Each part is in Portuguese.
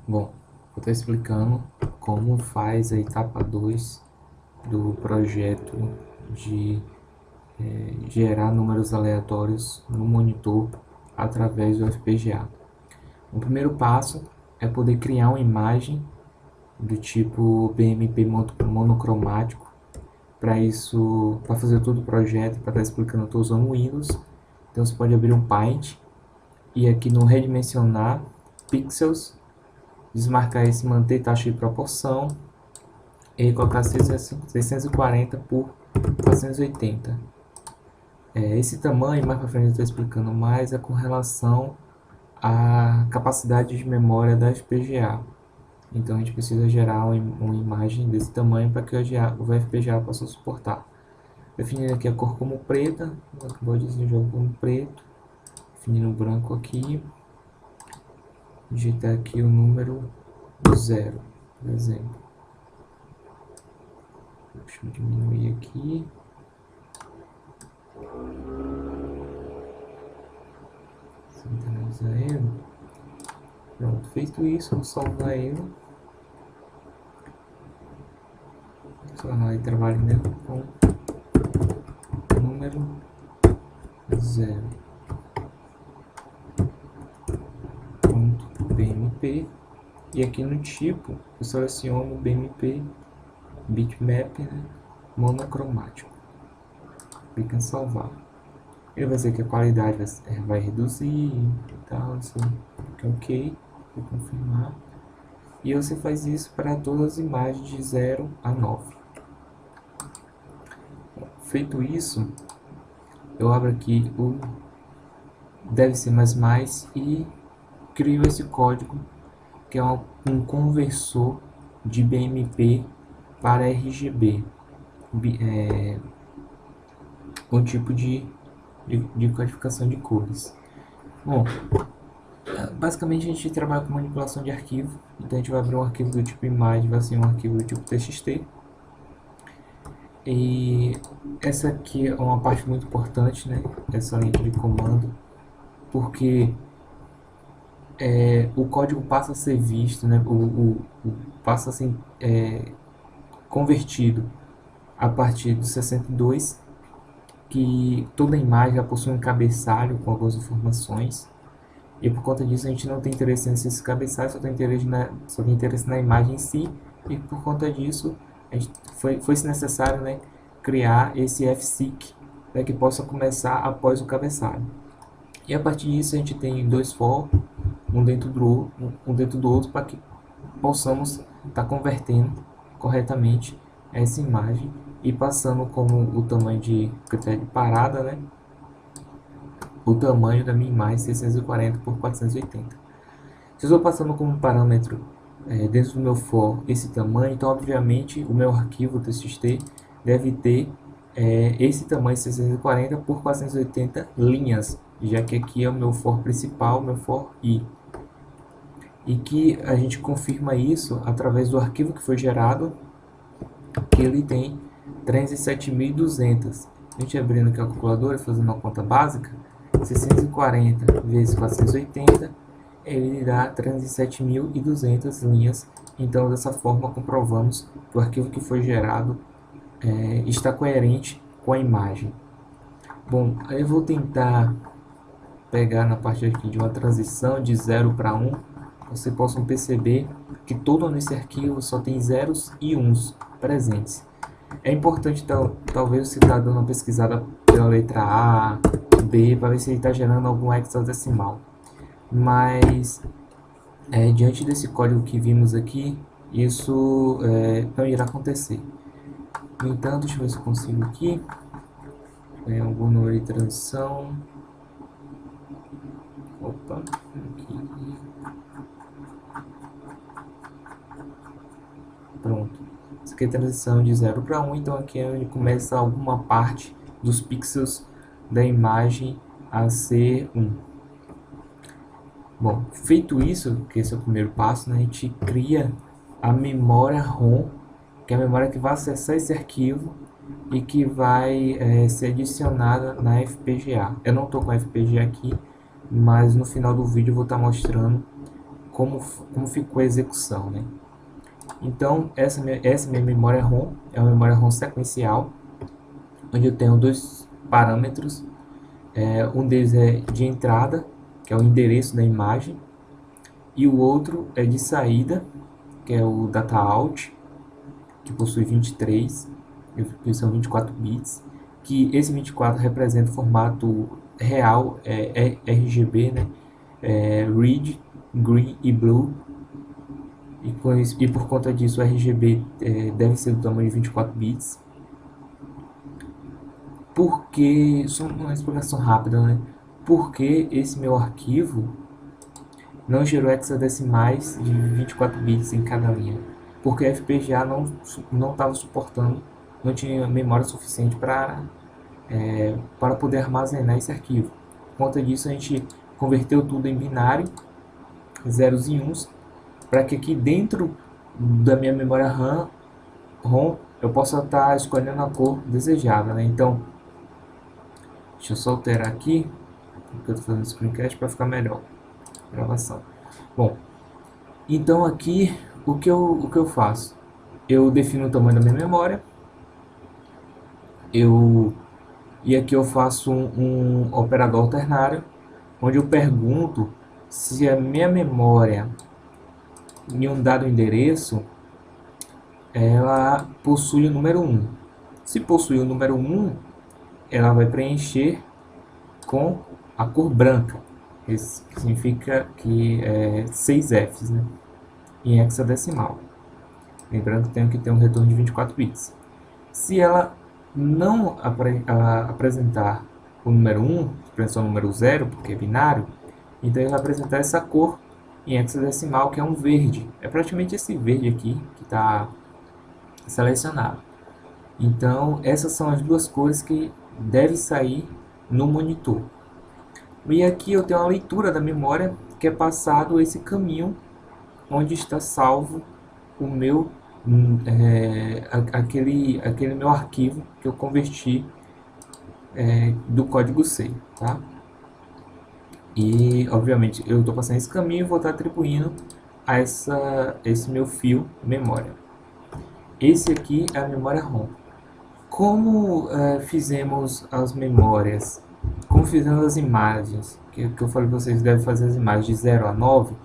Bom, vou estar explicando como faz a etapa 2 do projeto de gerar números aleatórios no monitor através do FPGA. O primeiro passo é poder criar uma imagem do tipo BMP monocromático. Para isso, para fazer todo o projeto, para estar explicando, eu estou usando o Windows. Então você pode abrir um Paint e aqui no redimensionar pixels, desmarcar esse manter taxa de proporção e colocar 640 por 480. Esse tamanho, mais para frente eu estou explicando mais, é com relação à capacidade de memória da FPGA. Então a gente precisa gerar uma imagem desse tamanho para que o FPGA possa suportar. Definindo aqui a cor como preta, vou jogo como preto, definindo o branco aqui, digitar aqui o número 0, por exemplo. Deixa eu diminuir aqui. Centralizar ele. Pronto, feito isso, vou salvar ele. Só aí trabalho mesmo com número 0. .bmp. E aqui no tipo, eu seleciono o BMP bitmap, né, monocromático. Clica em salvar. Ele vai dizer que a qualidade vai reduzir e tal, isso é ok, vou confirmar. E você faz isso para todas as imagens de 0 a 9. Feito isso, eu abro aqui o deve-ser mais e crio esse código que é um conversor de BMP para RGB, um tipo de codificação de cores. Bom, basicamente a gente trabalha com manipulação de arquivo, então a gente vai abrir um arquivo do tipo imagem, vai ser um arquivo do tipo txt. E essa aqui é uma parte muito importante, né? Essa linha de comando, porque o código passa a ser visto, né? Passa a ser convertido a partir do 62, que toda imagem já possui um cabeçalho com algumas informações, e por conta disso a gente não tem interesse nesses cabeçalhos, só tem interesse na imagem em si, e por conta disso foi-se necessário, né, criar esse fseek para que possa começar após o cabeçalho. E a partir disso a gente tem dois for, um dentro do outro, para que possamos estar convertendo corretamente essa imagem e passando como o tamanho de critério de parada, né, o tamanho da minha imagem 640 por 480. Se eu estou passando como parâmetro dentro do meu for esse tamanho, então obviamente o meu arquivo txt deve ter esse tamanho 640 por 480 linhas, já que aqui é o meu for principal, o meu for i. E que a gente confirma isso através do arquivo que foi gerado, que ele tem 37.200. A gente abrindo aqui a calculadora, fazendo uma conta básica, 640 vezes 480, ele dá 37.200 linhas. Então, dessa forma, comprovamos que o arquivo que foi gerado está coerente com a imagem. Bom, aí eu vou tentar pegar na parte aqui de uma transição de 0 para 1. Vocês possam perceber que todo nesse arquivo só tem zeros e uns presentes. É importante, talvez você está dando uma pesquisada pela letra A, B, para ver se ele está gerando algum hexadecimal. Mas, diante desse código que vimos aqui, isso não irá acontecer. No entanto, deixa eu ver se eu consigo aqui. Algum número de transição. Opa, aqui. Pronto. Isso aqui é transição de 0 para 1, então aqui é onde começa alguma parte dos pixels da imagem a ser 1. Bom, feito isso, que esse é o primeiro passo, né, a gente cria a memória ROM, que é a memória que vai acessar esse arquivo e que vai ser adicionada na FPGA. Eu não estou com a FPGA aqui, mas no final do vídeo eu vou estar mostrando como ficou a execução, né? Então, essa minha memória ROM é uma memória ROM sequencial, onde eu tenho dois parâmetros. Um deles é de entrada, que é o endereço da imagem, e o outro é de saída, que é o data out, que possui 23, que são 24 bits, que esse 24 representa o formato real, RGB, né? Red, Green e Blue, e por conta disso o RGB deve ser do tamanho de 24 bits. Porque, só uma explicação rápida, né? Porque esse meu arquivo não gerou hexadecimais de 24 bits em cada linha, porque a FPGA não estava suportando, não tinha memória suficiente para poder armazenar esse arquivo. Por conta disso, a gente converteu tudo em binário, zeros e uns, para que aqui dentro da minha memória ROM eu possa estar escolhendo a cor desejada, né? Então, deixa eu só alterar aqui, porque eu estou fazendo screencast para ficar melhor a gravação. Bom, então aqui o que eu faço? Eu defino o tamanho da minha memória, e aqui eu faço um operador alternário, onde eu pergunto se a minha memória em um dado endereço ela possui o número 1. Se possui o número 1, ela vai preencher com a cor branca. Isso significa que é 6 Fs, né? Em hexadecimal. Lembrando que tenho que ter um retorno de 24 bits. Se ela não apresentar o número 1, expressão número 0, porque é binário, então ele vai apresentar essa cor em hexadecimal, que é um verde. É praticamente esse verde aqui que está selecionado. Então, essas são as duas cores que devem sair no monitor. E aqui eu tenho a leitura da memória, que é passado esse caminho onde está salvo o meu aquele meu arquivo que eu converti do código C, tá? E obviamente eu estou passando esse caminho e vou estar atribuindo a esse meu fio memória. Esse aqui é a memória ROM. Como fizemos as memórias, como fizemos as imagens, que eu falei para vocês, devem fazer as imagens de 0 a 9,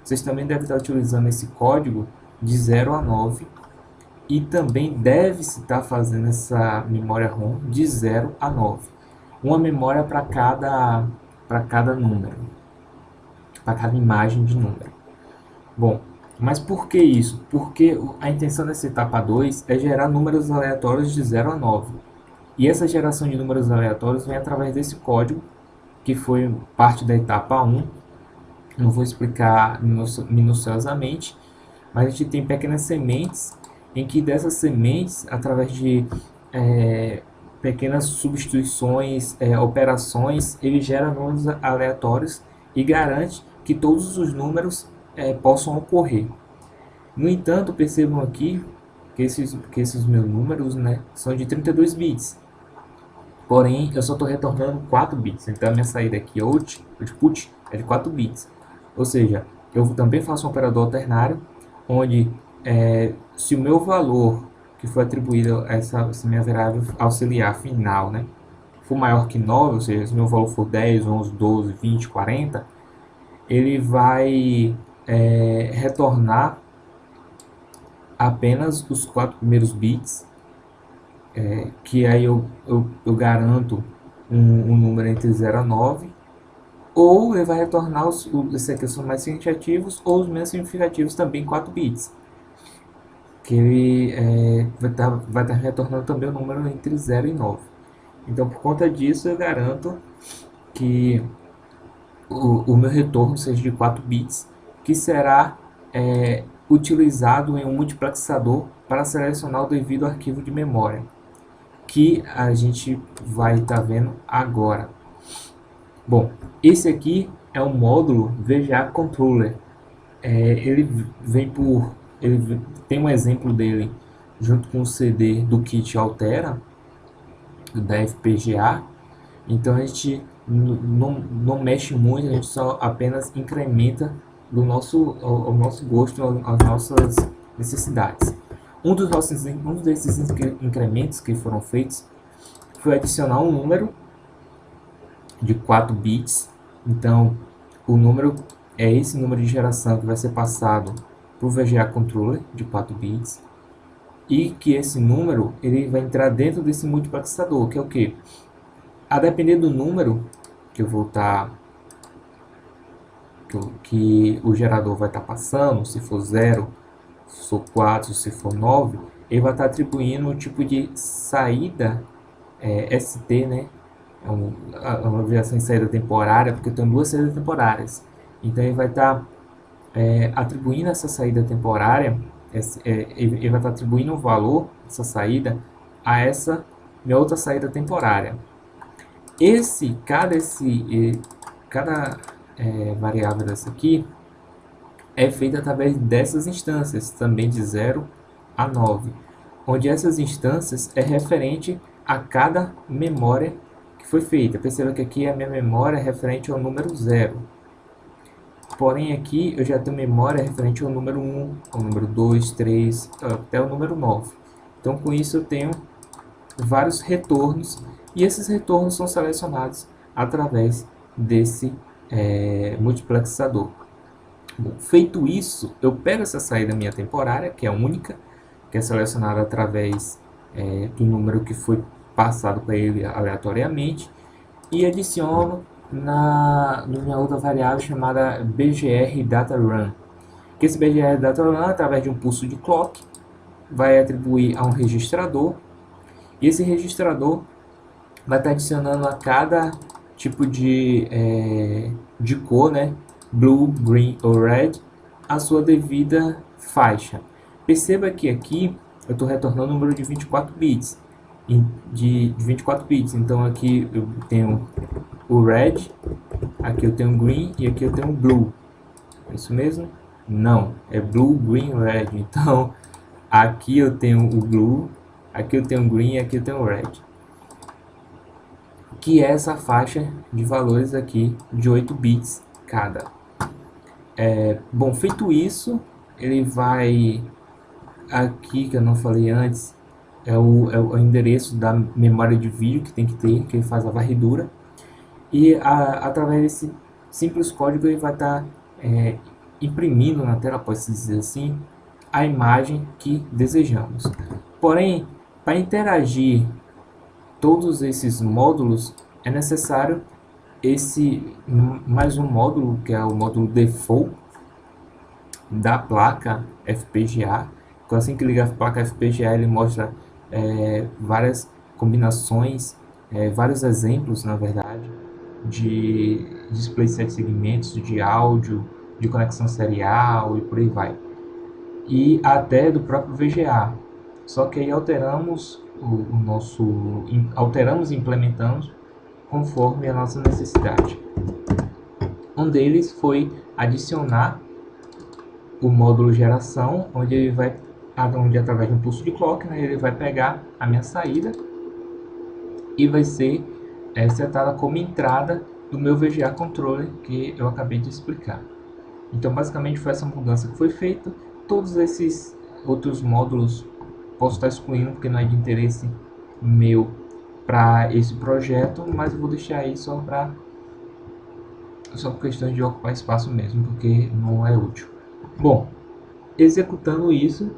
vocês também devem estar utilizando esse código de 0 a 9, e também deve-se estar fazendo essa memória ROM de 0 a 9. Uma memória para cada número, para cada imagem de número. Bom, mas por que isso? Porque a intenção dessa etapa 2 é gerar números aleatórios de 0 a 9. E essa geração de números aleatórios vem através desse código, que foi parte da etapa 1. Não vou explicar minuciosamente, mas a gente tem pequenas sementes, em que dessas sementes, através de pequenas substituições, operações, ele gera números aleatórios e garante que todos os números possam ocorrer. No entanto, percebam aqui que esses meus números, né, são de 32 bits. Porém, eu só estou retornando 4 bits. Então, a minha saída aqui, output, é de 4 bits. Ou seja, eu também faço um operador ternário, onde se o meu valor que foi atribuído a essa minha variável auxiliar final, né, for maior que 9, ou seja, se meu valor for 10, 11, 12, 20, 40, ele vai retornar apenas os 4 primeiros bits, que aí eu garanto um número entre 0 a 9, ou ele vai retornar esses aqui são mais significativos, ou os menos significativos também 4 bits, que ele vai estar retornando também o número entre 0 e 9. Então, por conta disso, eu garanto que o meu retorno seja de 4 bits, que será utilizado em um multiplexador para selecionar o devido arquivo de memória, que a gente vai estar vendo agora. Bom, esse aqui é o módulo VGA Controller. Ele tem um exemplo dele junto com o CD do kit Altera da FPGA. Então a gente não mexe muito, a gente só apenas incrementa ao nosso gosto, às nossas necessidades. Um desses incrementos que foram feitos foi adicionar um número de 4 bits. Então, o número é esse número de geração que vai ser passado para o VGA controller de 4 bits, e que esse número ele vai entrar dentro desse multiplexador, que é o que? A depender do número que eu vou estar que o gerador vai estar passando, se for 0, se for 4, se for 9, ele vai estar atribuindo o tipo de saída ST, né? É uma abreviação de saída temporária, porque eu tenho duas saídas temporárias. Então ele vai estar atribuindo essa saída temporária, ele vai estar atribuindo o valor dessa saída a essa minha outra saída temporária. Cada variável dessa aqui é feita através dessas instâncias, também de 0 a 9, onde essas instâncias é referente a cada memória que foi feita. Perceba que aqui a minha memória é referente ao número 0. Porém aqui eu já tenho memória referente ao número 1, ao número 2, 3, até o número 9. Então com isso eu tenho vários retornos, e esses retornos são selecionados através desse multiplexador. Bom, feito isso, eu pego essa saída minha temporária, que é única, que é selecionada através do número que foi passado para ele aleatoriamente, e adiciono na minha outra variável chamada BGR Data Run. Que esse BGR Data Run, através de um pulso de clock, vai atribuir a um registrador, e esse registrador vai estar adicionando a cada tipo de cor, né, blue, green ou red, a sua devida faixa. Perceba que aqui eu estou retornando um número de 24 bits. De 24 bits. Então aqui eu tenho o red, aqui eu tenho o green e aqui eu tenho o blue. É isso mesmo? Não, é blue, green, red. Então aqui eu tenho o blue, aqui eu tenho o green e aqui eu tenho o red, que é essa faixa de valores aqui de 8 bits cada. Bom, feito isso, ele vai aqui, que eu não falei antes, é o endereço da memória de vídeo que tem que ter, que ele faz a varredura, e através desse simples código ele vai estar imprimindo na tela, pode-se dizer assim, a imagem que desejamos. Porém, para interagir todos esses módulos, é necessário mais um módulo, que é o módulo default da placa FPGA. Então, assim que liga a placa FPGA, ele mostra várias combinações, vários exemplos, na verdade, de display 7 segmentos, de áudio, de conexão serial e por aí vai. E até do próprio VGA. Só que aí alteramos e implementamos conforme a nossa necessidade. Um deles foi adicionar o módulo geração, onde ele vai, através de um pulso de clock, né, ele vai pegar a minha saída e vai ser setada como entrada do meu VGA controller, que eu acabei de explicar. Então basicamente foi essa mudança que foi feita. Todos esses outros módulos posso estar excluindo porque não é de interesse meu para esse projeto, mas eu vou deixar aí só por questão de ocupar espaço mesmo, porque não é útil. Bom, executando isso,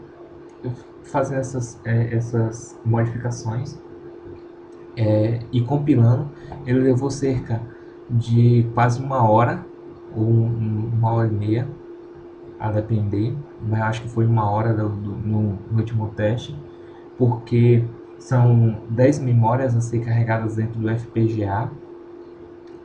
fazendo essas modificações e compilando, ele levou cerca de quase uma hora ou uma hora e meia, a depender, mas acho que foi uma hora no último teste, porque são 10 memórias a ser carregadas dentro do FPGA.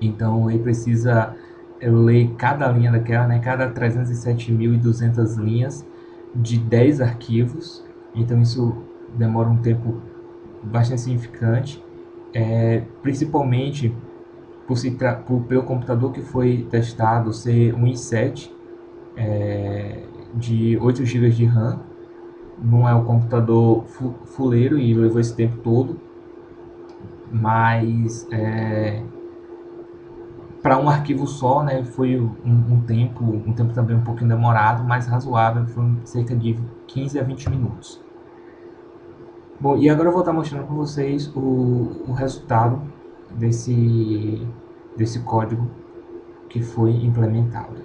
Então ele precisa ler cada linha daquela, né, cada 307.200 linhas de 10 arquivos. Então isso demora um tempo bastante significante, principalmente pelo computador que foi testado ser um i7 de 8 GB de RAM. Não é um computador fuleiro e levou esse tempo todo, mas Para um arquivo só, né, foi um tempo também um pouquinho demorado, mas razoável, foi cerca de 15 a 20 minutos. Bom, e agora eu vou estar mostrando para vocês o resultado desse código que foi implementado.